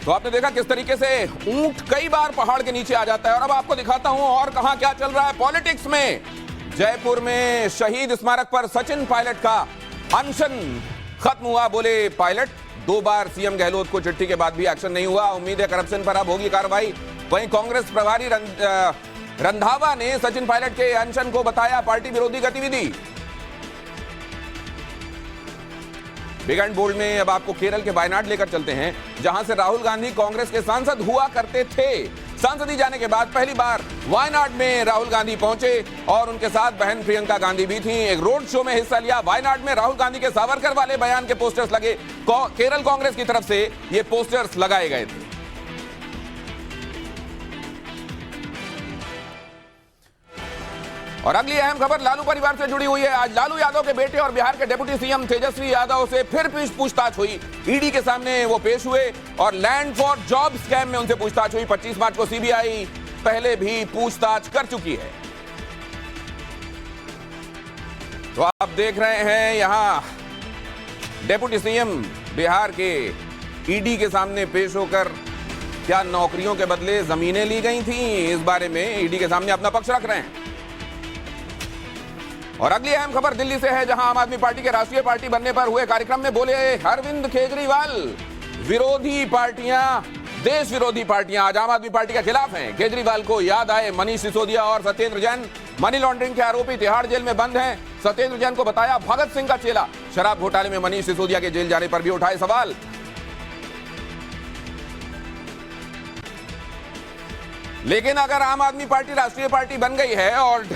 तो आपने देखा किस तरीके से ऊंट कई बार पहाड़ के नीचे आ जाता है। और अब आपको दिखाता हूं और कहां क्या चल रहा है पॉलिटिक्स में। जयपुर में शहीद स्मारक पर सचिन पायलट का अनशन खत्म हुआ। बोले पायलट, 2 बार सीएम गहलोत को चिट्ठी के बाद भी एक्शन नहीं हुआ। उम्मीद है करप्शन पर अब होगी कार्रवाई। वहीं कांग्रेस प्रभारी रंधावा ने सचिन पायलट के अनशन को बताया पार्टी विरोधी गतिविधि। बिग एंड बोल्ड में अब आपको केरल के वायनाड लेकर चलते हैं, जहां से राहुल गांधी कांग्रेस के सांसद हुआ करते थे। सांसदी जाने के बाद पहली बार वायनाड में राहुल गांधी पहुंचे और उनके साथ बहन प्रियंका गांधी भी थी। एक रोड शो में हिस्सा लिया। वायनाड में राहुल गांधी के सावरकर वाले बयान के पोस्टर्स लगे। केरल कांग्रेस की तरफ से ये पोस्टर्स लगाए गए थे। और अगली अहम खबर लालू परिवार से जुड़ी हुई है। आज लालू यादव के बेटे और बिहार के डिप्टी सीएम तेजस्वी यादव से फिर पूछताछ हुई। ईडी के सामने वो पेश हुए और लैंड फॉर जॉब स्कैम में उनसे पूछताछ हुई। 25 मार्च को सीबीआई पहले भी पूछताछ कर चुकी है। तो आप देख रहे हैं यहां डिप्टी सीएम बिहार के ईडी के सामने पेश होकर क्या नौकरियों के बदले जमीनें ली गई थी, इस बारे में ईडी के सामने अपना पक्ष रख रहे हैं। और अगली अहम खबर दिल्ली से है, जहां आम आदमी पार्टी के राष्ट्रीय पार्टी बनने पर हुए कार्यक्रम में बोले अरविंद केजरीवाल, विरोधी पार्टियां, देश विरोधी पार्टियां आज आम आदमी पार्टी के खिलाफ हैं। केजरीवाल को याद आए मनीष सिसोदिया और सत्येंद्र जैन। मनी लॉन्ड्रिंग के आरोपी तिहाड़ जेल में बंद हैं। सत्येंद्र जैन को बताया भगत सिंह का चेला। शराब घोटाले में मनीष सिसोदिया के जेल जाने पर भी उठाए सवाल। लेकिन अगर आम आदमी पार्टी राष्ट्रीय पार्टी बन गई है और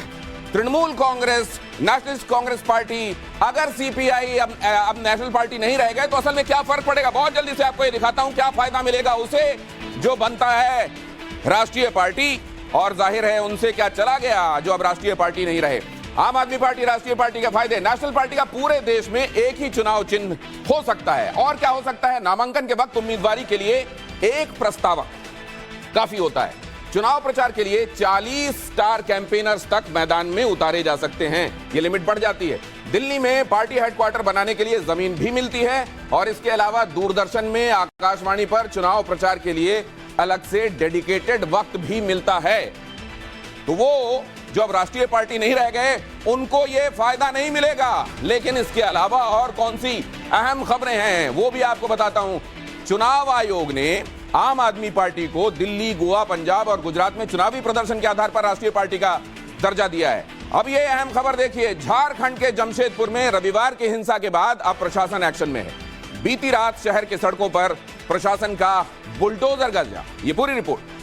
तृणमूल कांग्रेस, नेशनलिस्ट कांग्रेस पार्टी, अगर सीपीआई अब नेशनल पार्टी नहीं रह गए तो असल में क्या फर्क पड़ेगा? बहुत जल्दी से आपको ये दिखाता हूं क्या फायदा मिलेगा उसे जो बनता है राष्ट्रीय पार्टी, और जाहिर है उनसे क्या चला गया जो अब राष्ट्रीय पार्टी नहीं रहे। आम आदमी पार्टी राष्ट्रीय पार्टी के फायदे, नेशनल पार्टी का पूरे देश में एक ही चुनाव चिन्ह हो सकता है। और क्या हो सकता है? नामांकन के वक्त उम्मीदवारी के लिए एक प्रस्तावक काफी होता है। चुनाव प्रचार के लिए 40 स्टार कैंपेनर्स तक मैदान में उतारे जा सकते हैं। ये लिमिट बढ़ जाती है। दिल्ली में पार्टी हेडक्वार्टर बनाने के लिए जमीन भी मिलती है और इसके अलावा दूरदर्शन में, आकाशवाणी पर चुनाव प्रचार के लिए अलग से डेडिकेटेड वक्त भी मिलता है। तो वो जो अब राष्ट्रीय पार्टी नहीं रह गए उनको ये फायदा नहीं मिलेगा। लेकिन इसके अलावा और कौन सी अहम खबरें हैं वो भी आपको बताता हूं। चुनाव आयोग ने आम आदमी पार्टी को दिल्ली, गोवा, पंजाब और गुजरात में चुनावी प्रदर्शन के आधार पर राष्ट्रीय पार्टी का दर्जा दिया है। अब ये अहम खबर देखिए, झारखंड के जमशेदपुर में रविवार की हिंसा के बाद अब प्रशासन एक्शन में है। बीती रात शहर के सड़कों पर प्रशासन का बुलडोजर गरजा। ये पूरी रिपोर्ट।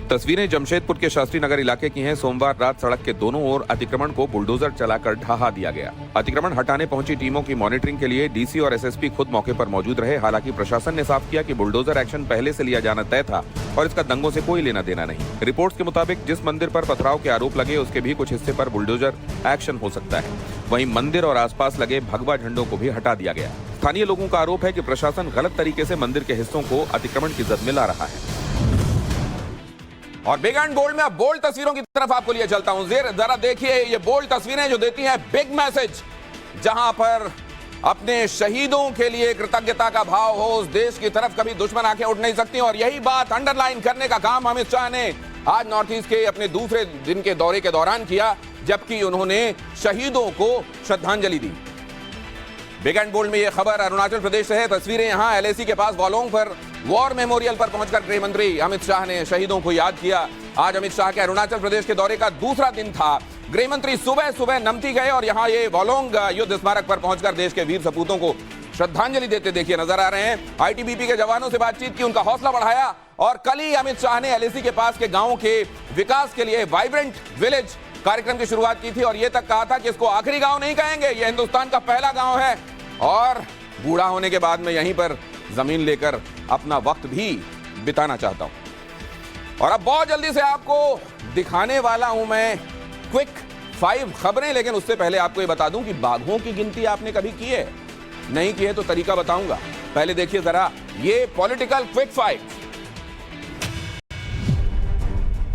तस्वीरें जमशेदपुर के शास्त्री नगर इलाके की हैं। सोमवार रात सड़क के दोनों ओर अतिक्रमण को बुलडोजर चलाकर ढहा दिया गया। अतिक्रमण हटाने पहुंची टीमों की मॉनिटरिंग के लिए डीसी और एसएसपी खुद मौके पर मौजूद रहे। हालांकि प्रशासन ने साफ किया कि बुलडोजर एक्शन पहले से लिया जाना तय था और इसका दंगों से कोई लेना देना नहीं। रिपोर्ट्स के मुताबिक जिस मंदिर पर पथराव के आरोप लगे उसके भी कुछ हिस्से पर बुलडोजर एक्शन हो सकता है। वहीं मंदिर और आसपास लगे भगवा झंडों को भी हटा दिया गया। स्थानीय लोगों का आरोप है कि प्रशासन गलत तरीके से मंदिर के हिस्सों को अतिक्रमण की जद में ला रहा है। और बिग एंड बोल्ड में अब बोल्ड तस्वीरों की तरफ आपको लिए चलता हूं। जरा देखिए ये बोल्ड तस्वीरें जो देती हैं बिग मैसेज, जहां पर अपने शहीदों के लिए कृतज्ञता का भाव हो। उस देश की तरफ कभी दुश्मन आंखें उठ नहीं सकती। और यही बात अंडरलाइन करने का काम अमित शाह ने आज नॉर्थ ईस्ट के अपने दूसरे दिन के दौरे के दौरान किया, जबकि उन्होंने शहीदों को श्रद्धांजलि दी। बिग एंड बोल्ड में यह खबर अरुणाचल प्रदेश से है। तस्वीरें यहां एलएसी के पास वॉलोंग पर वॉर मेमोरियल पर पहुंचकर गृह मंत्री अमित शाह ने शहीदों को याद किया। आज अमित शाह के अरुणाचल प्रदेश के दौरे का दूसरा दिन था। गृह मंत्री सुबह सुबह नमती गए और यहां ये वॉलोंग युद्ध स्मारक पर पहुंचकर देश के वीर सपूतों को श्रद्धांजलि देते देखिए नजर आ रहे हैं। आईटीबीपी के जवानों से बातचीत की, उनका हौसला बढ़ाया। और कल ही अमित शाह ने एलएसी के पास के गांवों के विकास के लिए वाइब्रेंट विलेज कार्यक्रम की शुरुआत की थी और यह तक कहा था कि इसको आखिरी गांव नहीं कहेंगे, यह हिंदुस्तान का पहला गांव है और बूढ़ा होने के बाद में यहीं पर जमीन लेकर अपना वक्त भी बिताना चाहता हूं। और अब बहुत जल्दी से आपको दिखाने वाला हूं मैं क्विक 5 खबरें। लेकिन उससे पहले आपको यह बता दूं कि बाघों की गिनती आपने कभी की है? नहीं की है तो तरीका बताऊंगा। पहले देखिए जरा ये पॉलिटिकल क्विक 5।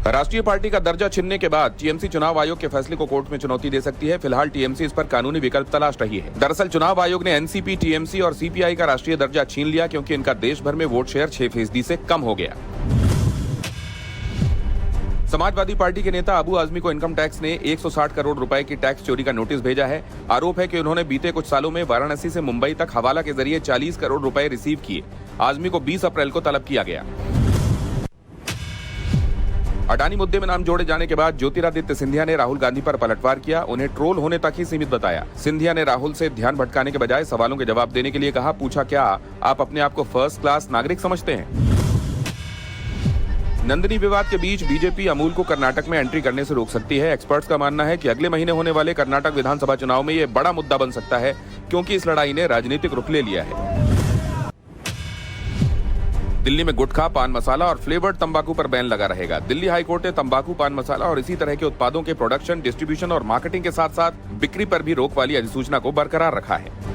राष्ट्रीय पार्टी का दर्जा छीनने के बाद टीएमसी चुनाव आयोग के फैसले को कोर्ट में चुनौती दे सकती है। फिलहाल टीएमसी इस पर कानूनी विकल्प तलाश रही है। दरअसल चुनाव आयोग ने एनसीपी, टीएमसी और सीपीआई का राष्ट्रीय दर्जा छीन लिया क्योंकि इनका देश भर में वोट शेयर 6% से कम हो गया। समाजवादी पार्टी के नेता अबू आजमी को इनकम टैक्स ने 160 करोड़ रुपए की टैक्स चोरी का नोटिस भेजा है। आरोप है कि उन्होंने बीते कुछ सालों में वाराणसी से मुंबई तक हवाला के जरिए 40 करोड़ रुपए रिसीव किए। आजमी को 20 अप्रैल को तलब किया गया। अडानी मुद्दे में नाम जोड़े जाने के बाद ज्योतिरादित्य सिंधिया ने राहुल गांधी पर पलटवार किया। उन्हें ट्रोल होने तक ही सीमित बताया। सिंधिया ने राहुल से ध्यान भटकाने के बजाय सवालों के जवाब देने के लिए कहा, पूछा क्या आप अपने आप को फर्स्ट क्लास नागरिक समझते हैं? नंदिनी विवाद के बीच बीजेपी अमूल को कर्नाटक में एंट्री करने से रोक सकती है। एक्सपर्ट्स का मानना है कि अगले महीने होने वाले कर्नाटक विधानसभा चुनाव में यह बड़ा मुद्दा बन सकता है क्योंकि इस लड़ाई ने राजनीतिक रुख ले लिया है। दिल्ली में गुटखा, पान मसाला और फ्लेवर्ड तंबाकू पर बैन लगा रहेगा। दिल्ली हाईकोर्ट ने तंबाकू, पान मसाला और इसी तरह के उत्पादों के प्रोडक्शन, डिस्ट्रीब्यूशन और मार्केटिंग के साथ साथ बिक्री पर भी रोक वाली अधिसूचना को बरकरार रखा है।